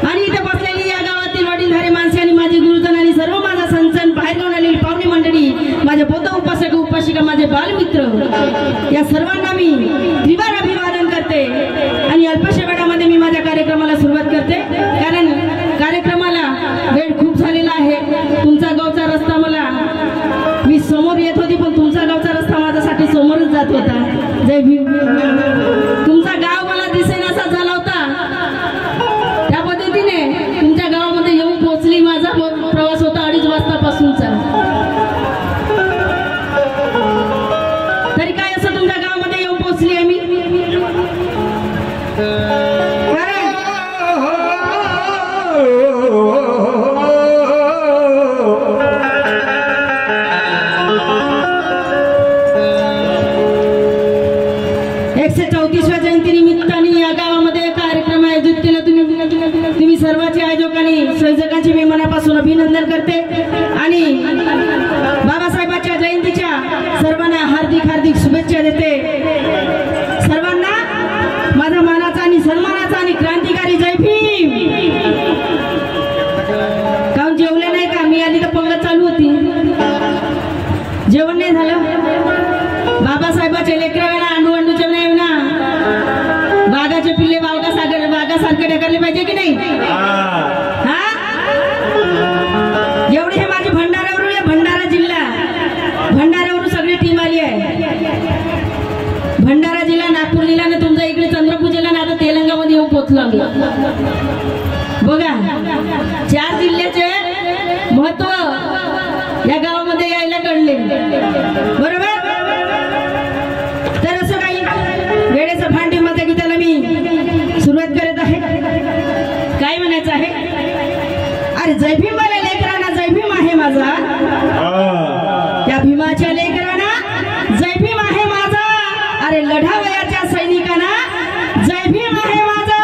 आणि इथे बसलेली या गावातील वडीलधारे माणसे आणि माझे गुरुजन आणि सर्व माझा संसन बाहेर घेऊन आलेली पाहुणे मंडळी, माझे पोत उपासक उपासिका, माझे बालमित्र, या सर्वांना मी त्रिवार अभिवादन करते आणि अल्पशा वेळामध्ये मी माझ्या कार्यक्रमाला सुरुवात करते, कारण कार्यक्रमाला वेळ खूप झालेला आहे। तुमचा गावचा रस्ता मला, मी समोर येत होती पण तुमचा गावचा रस्ता माझ्यासाठी समोरच जात होता। जय भीम। तुमचा गाव मला दिसेनासा झाला होता, त्या पद्धतीने तुमच्या गावामध्ये येऊन पोहोचली। माझा प्रवास होता 2:30 वाजतापासूनचा, तरी काय असं तुमच्या गावामध्ये येऊन पोहोचली आहे मी। तुम्ही सर्वांचे आयोजकांनी संयोजकांचे मी मनापासून अभिनंदन करते आणि बाबासाहेबांच्या जयंतीच्या सर्वांना हार्दिक हार्दिक शुभेच्छा देते। सर्वांना माझा मानाचा आणि सन्मानाचा आणि क्रांतिकारी जय भीम। काऊन जेवले नाही का? मी आली तर पंगत चालू होती, जेवण नाही झालं। बाबासाहेबांचे लेकरं वेळा अंडू अंडू जेवण आहे ना, वाघाचे पिल्ले वाघासारखे ढकलले पाहिजे की नाही? हा, एवढे हे माझे भंडाऱ्यावरून, या भंडारा जिल्हा, भंडाऱ्यावरून सगळी टीम आली आहे। भंडारा जिल्हा, नागपूर जिल्हा आणि तुमचा इकडे चंद्रपूर जिल्हा आणि आता तेलंगामध्ये येऊन पोहोचलो बघा। 4 जिल्ह्याचे महत्व या गावामध्ये यायला कळले, बरोबर? तर असं काही वेळेचं भांडी मध्ये गीताला मी सुरुवात करत आहे। काय म्हणायचं आहे? अरे जय भीम वाल्या लेकरांना जय भीम आहे माझा, या भीमाच्या लेकरांना जय भीम आहे माझा। अरे लढावयाच्या सैनिकांना जय भीम आहे माझा।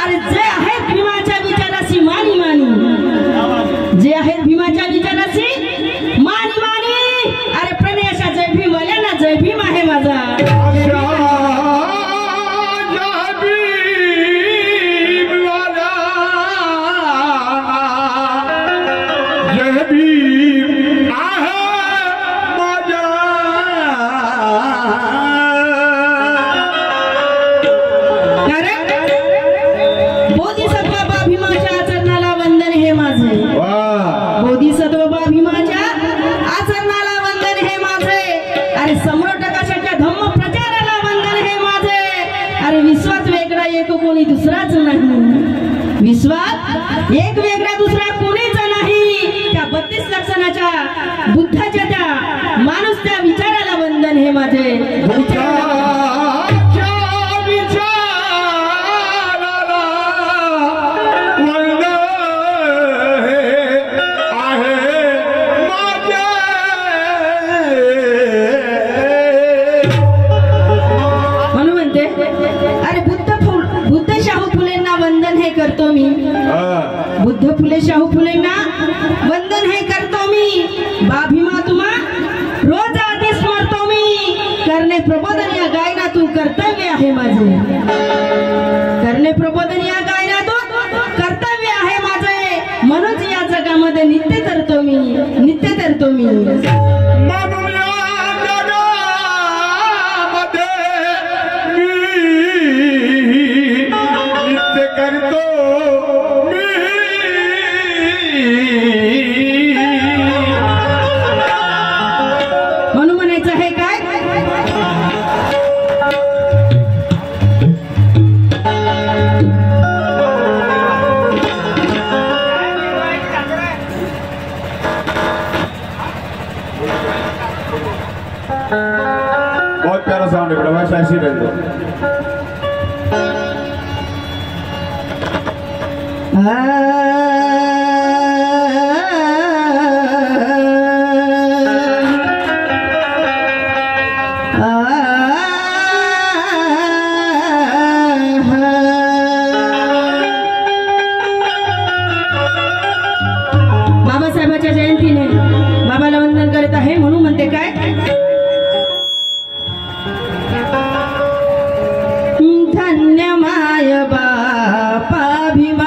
अरे जे आहेत भीमाच्या विचाराशी मानी मानी, जे आहेत भीमाच्या विचाराशी मानी मानी, अरे प्रणयाच्या जय भीम वाल्यांना जय भीम आहे माझा। कोणी दुसराच नाही, विश्वात एक वेगळा दुसरा कोणीच नाही। त्या 32 लक्षणाच्या बुद्धाच्या त्या माणूस त्या विचाराला वंदन हे माझे। करतो मी बुद्ध फुले शाहू फुलेंना वंदन हे करतो मी। बा भीमा तुम्हा रोज आधी स्मरतो मी, करणे प्रबोधन या गायनातून कर्तव्य आहे माझे। करणे प्रबोधन या गायनातून कर्तव्य आहे माझे, म्हणून या जगामध्ये नित्य तरतो मी, नित्य तरतो मी। बहुत प्यारा साउंड है, बड़ा शायरी रख दो। बाबासाहेबांच्या जयंतीने बाबाला वंदन करत आहे, म्हणून म्हणते काय, धन्य माय बापा भीमा।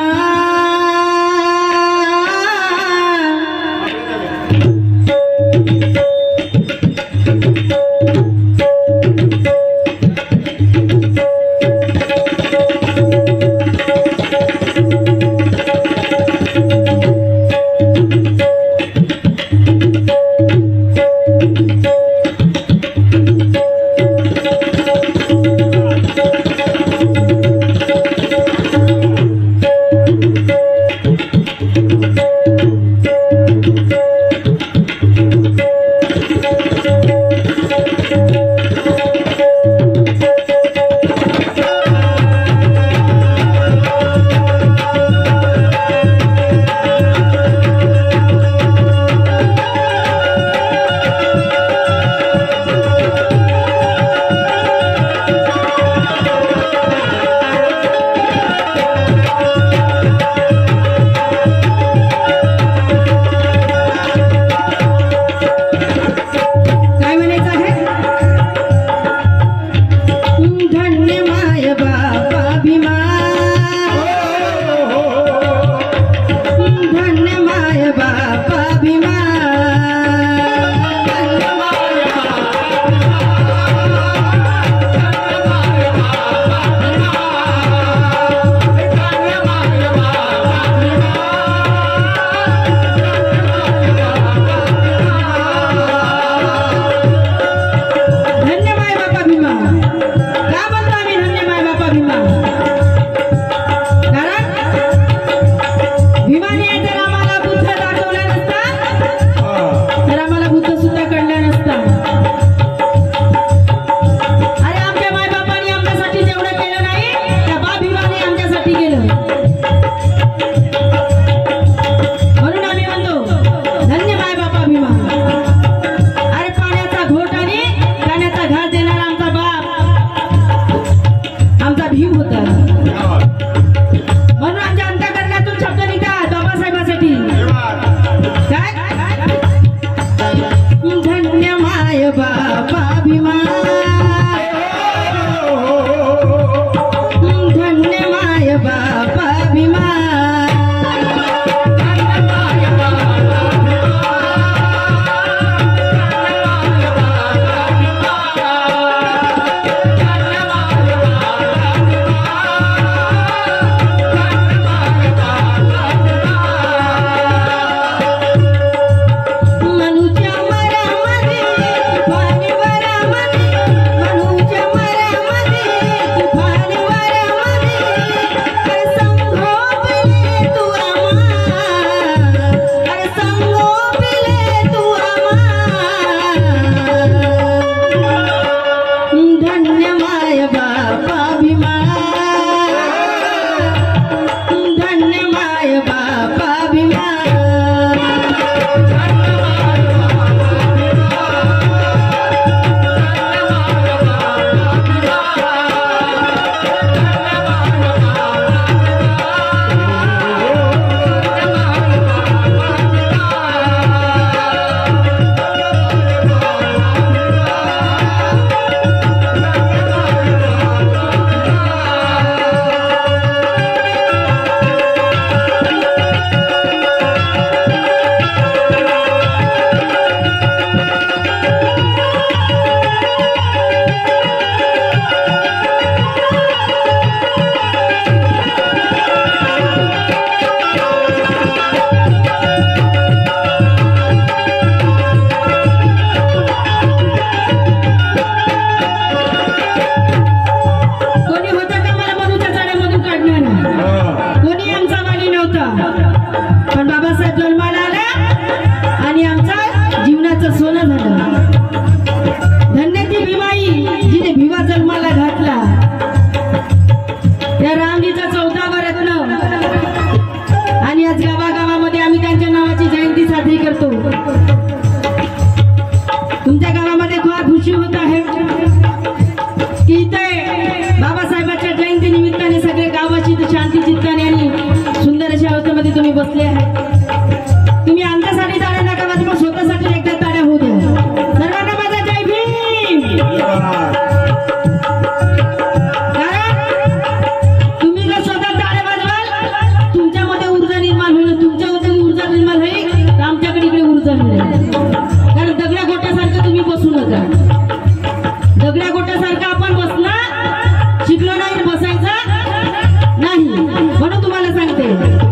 भीमा बसले आहेत तुम्ही आमच्यासाठी टाळ्या नका वाजवू पण स्वतःसाठी एकदा टाळ्या होऊ द्या सर्वांना माझा जय भीम तुम्ही जर स्वतः टाळ्या वाजवाल तुमच्यामध्ये ऊर्जा निर्माण होईल तुमच्यामध्ये ऊर्जा निर्माण होईल तर आमच्याकडे इकडे ऊर्जा मिळेल कारण दगड्या गोट्यासारखं तुम्ही बसू नका दगड्या गोट्यासारखं आपण बसणार शिकलो नाही बसायचं नाही म्हणून तुम्हाला सांगते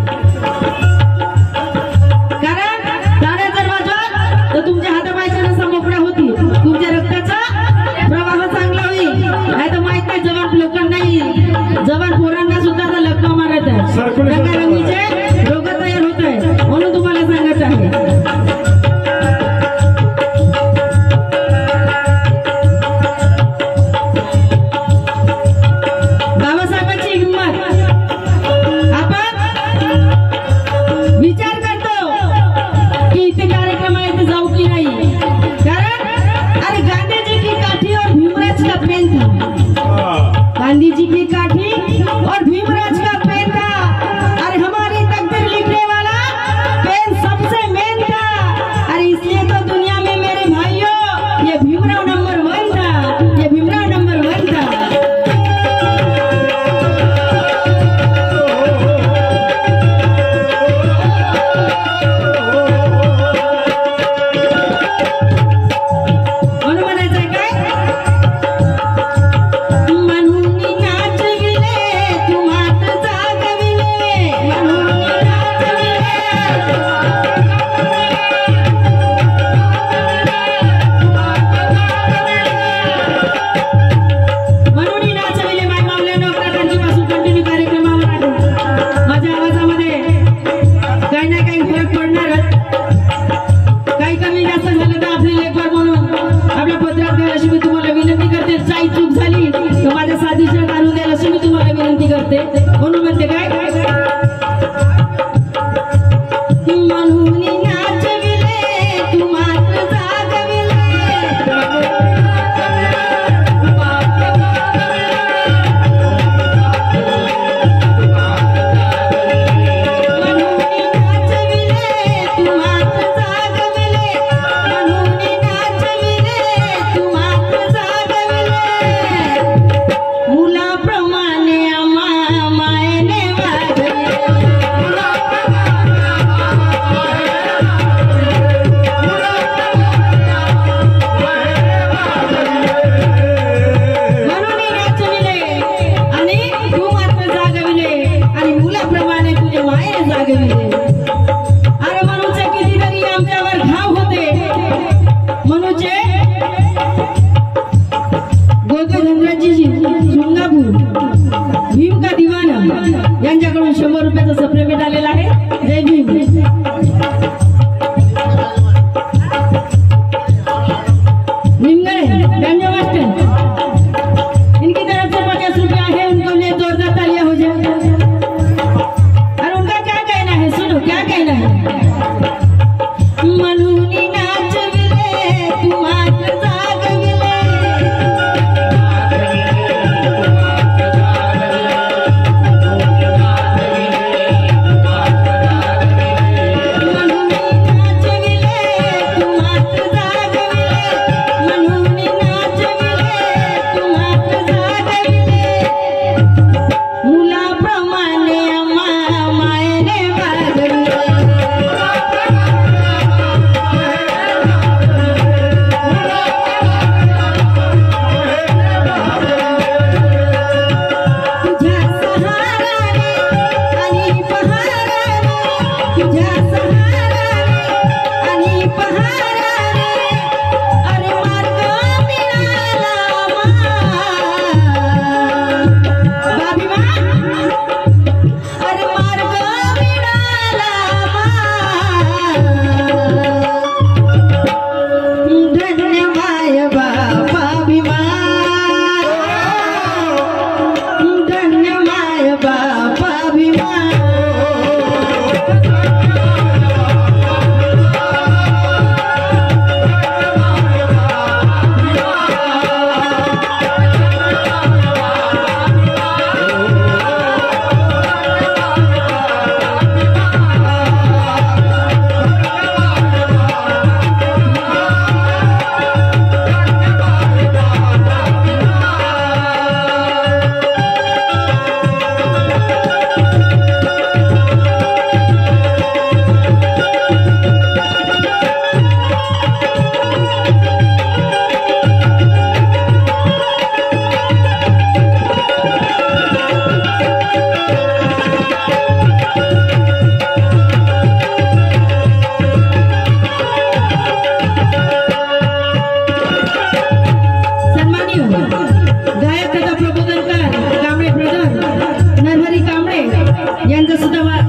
जागविले. अरे मनूचे कितीतरी आमच्यावर घाव होते. मनूचे गोधनराजी झुंगापूर भीम का दिवाना यांच्याकडून 100 रुपयाचा सप्रेमेट आलेला आहे. जय भीम. निमगढ़े गंजा मास्टर इनकी तरफ से 50 रुपया है. उनको लिए जोरदार तालियां हो जाए. और उनका क्या कहना है, सुनो क्या कहना है. मनुनी नाच विले तुमाक जाग विले.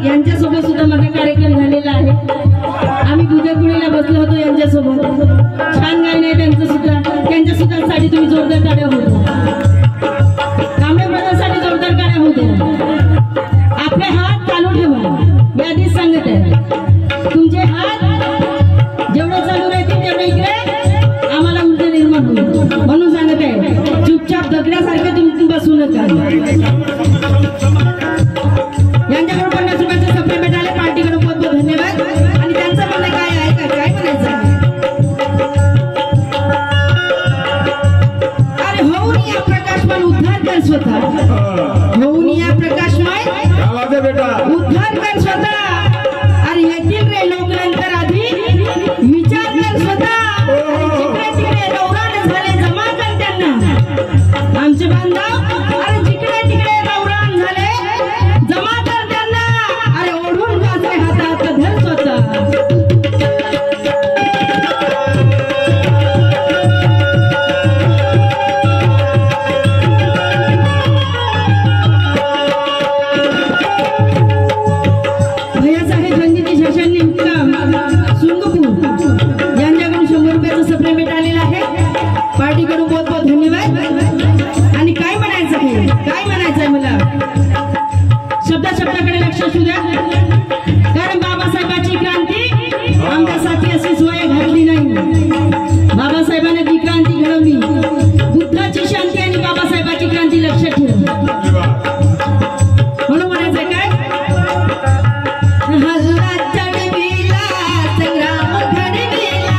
यांच्यासोबत सुद्धा माझा कार्यक्रम झालेला आहे. आम्ही बुधकुळीला बसलो होतो यांच्यासोबत. छान गाणं आहे त्यांचं सुद्धा. त्यांच्या सुद्धा साठी तुम्ही जोरदार टाळ्या होतो. कांबळे ब्रदर्ससाठी जोरदार टाळ्या होतो. आपले हात चालू ठेवा. मी आधीच सांगत आहे, तुमचे हात जेवढे चालू राहतील तेवढे इकडे आम्हाला ऊर्जा निर्माण होईल. म्हणून सांगत आहे, चुपचाप दगडासारखे तुम्ही बसू नका. यांच्याकडून 50 रुपयाचे सप्रेमेंट आले. पार्टीकडून बहुत बहुत धन्यवाद. आणि त्यांचं म्हणणं काय आहे का, काय म्हणायचं. अरे होऊन या प्रकाशमय उद्धार कर स्वतः. होऊन या प्रकाशमय उद्धार कर स्वतः. अरे येतील रे लोक नंतर, आधी विचार कर स्वतः. जिकडे तिकडे रौरान झाले जमा कर त्यांना. आमचे बांधव अरे जिकडे तिकडे रौरान झाले जमा कर त्यांना. अरे ओढून कासरे हातात धर स्वतः. भैयासाहेब रणजित शासनने मुक्काम सुंगपूर यांच्याकडून 100 रुपयाचं सप्रेमेंट आलेलं आहे. पार्टीकडून बहुत बहुत धन्यवाद. आणि काय म्हणायचं आहे, काय म्हणायचं आहे मला, शब्दाकडे लक्ष असू द्या. कारण बाबासाहेबांची क्रांती आमच्यासाठी अशीच वय घातली नाही. बाबासाहेबांनी जी क्रांती घडवली, बुद्धाची शांती आणि बाबासाहेबांची क्रांती लक्षात ठेवा. म्हणून म्हणायचं काय, हल्ला चढविला संग्राम घडविला.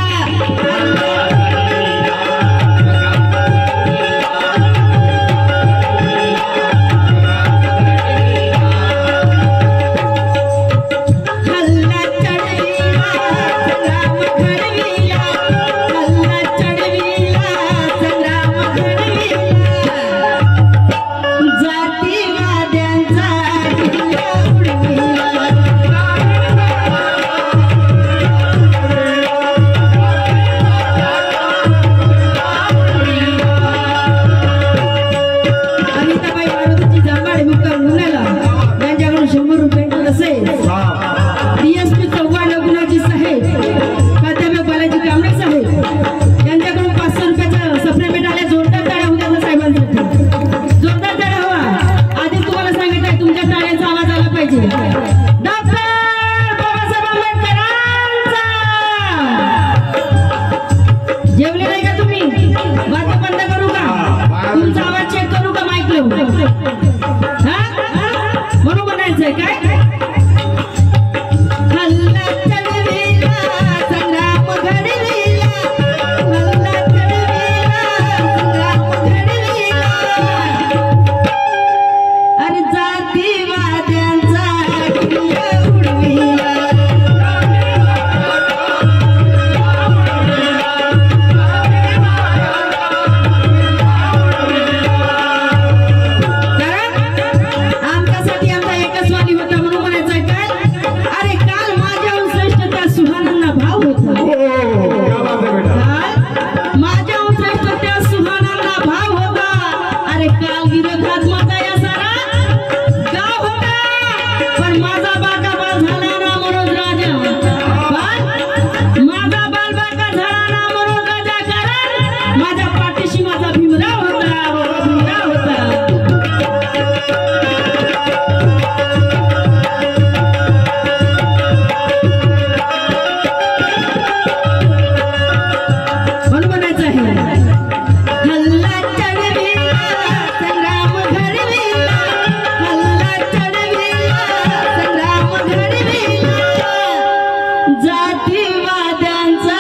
जातीवाद्यांचा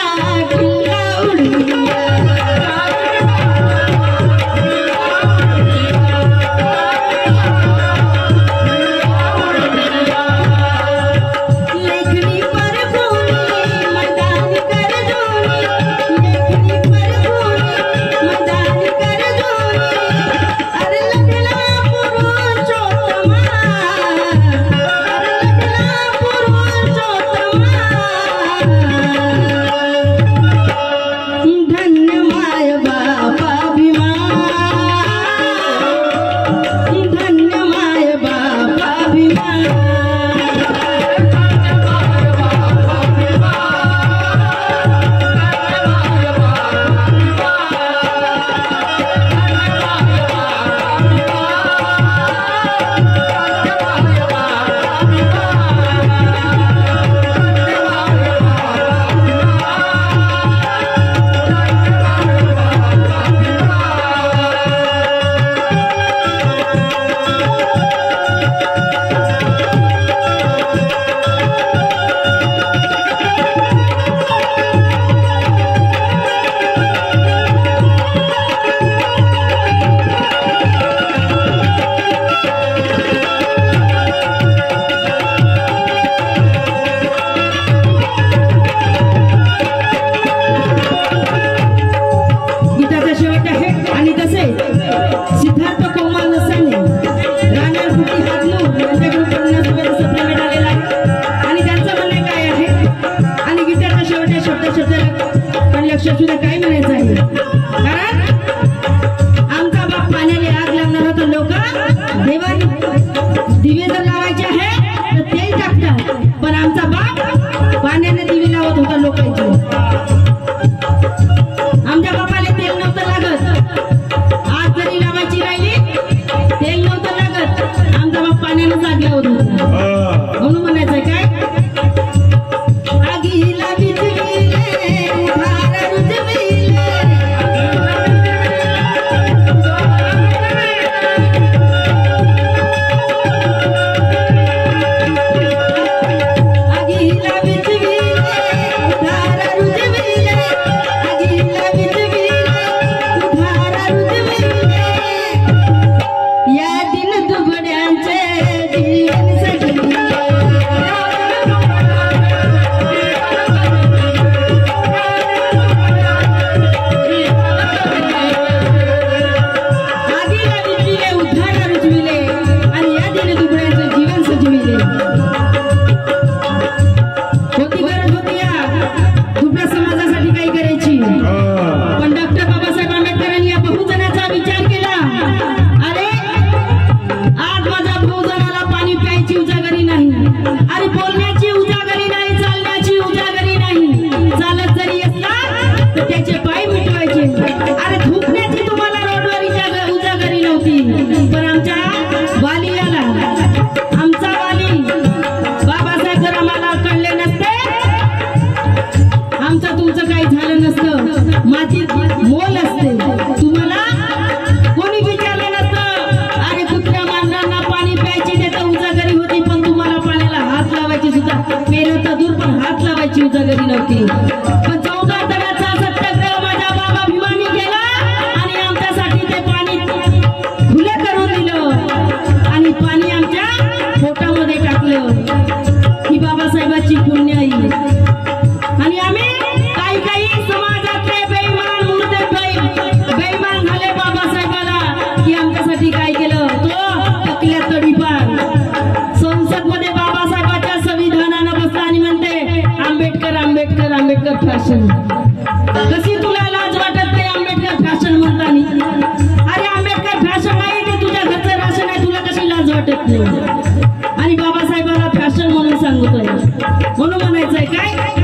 किल्ला उडविला लेखनी परभूमी मैदान करजोनी लेखनी परभूमी मैदान करजोनी अरे लगला पुरुषोत्तमा धन्य माय बापा भीमा धन्य माय बापा भीमा गीताचा शेवट आहे आणि तसे सिद्धार्थ कोमल नसाने राणा फुटी हातलू यांच्याकडून 50 रुपयाचा सप्लिमेंट आलेला आहे आणि त्यांचं म्हणणं काय आहे आणि गीताचा शेवट आहे शब्द पण लक्षात सुद्धा काय म्हणायचं आहे कारण आमचा बाप पाण्याने आग लावणार होता लोक देवाने दिवे जर लावायचे आहे तर तेल टाकतात पण आमचा बाप पाण्याने दिवे लावत होता लोकांचे आमच्या बापाला तेल नव्हतं लागत आग जरी लावायची राहिली तेल नव्हतं लागत आमचा बाप पाण्यानं आग लावत होता म्हणून म्हणायचंय काय आगीला विझविले उधार रुजविले आगीला विझविले उधार रुजविले आगीला विझविले उधार रुजविले या दिन दुबड्यांचे जीवन सजविले आगीला विझविले उधार रुजविले आणि या दिन दुबड्यांचे जीवन सजविले होती गरज होती या दुबळ्या समाजासाठी काही करायची पण डॉक्टर बाबासाहेब आंबेडकरांनी या बहुजनाचा विचार केला अरे आज माझ्या बहुजनाला पाणी प्यायची उजागरी नाही अरे बोलण्याची उजागरी नाही चालण्याची उजागरी नाही चालत जरी असला तर त्याचे पाय मिटवायचे अरे थुकण्याची तुम्हाला रोडवर उजागरी नव्हती पण आमच्या वालियाला आमचा वाली बाबासाहेब जर आम्हाला कळले नसते आमचं तुमचं काही झालं नसतं माझी मोल असते तुम्हाला कोणी विचारलं नसतं अरे कुत्र्या मांजरांना पाणी प्यायची ते तर उजागरी होती पण तुम्हाला पाण्याला हात लावायची सुद्धा पेलं तर दूर पण हात लावायची उजागरी नव्हती पण 14 तळ्याचा सत्याग्रह माझ्या बाबा भीमानी केला आणि आमच्यासाठी ते पाणी खुले करून दिलं आणि पाणी आमच्या पोटामध्ये टाकलं ही बाबासाहेबांची पुण्याई आणि आम्ही काही समाजातले बेईमान मुर्दे बेईमान झाले बाबासाहेबाला की आमच्यासाठी काय केलं तो टकल्या तडीपार संसद मध्ये बाबासाहेबांच्या संविधानानं बसला आणि म्हणते आंबेडकर आंबेडकर आंबेडकर फॅशन कशी तुला लाज वाटत नाही आंबेडकर फॅशन म्हणताना अरे आंबेडकर फॅशन नाही ते तुझ्या घरचं राशन आहे तुला कशी लाज वाटत नाही आणि बाबासाहेबाला फॅशन म्हणून सांगतोय म्हणून म्हणायचंय काय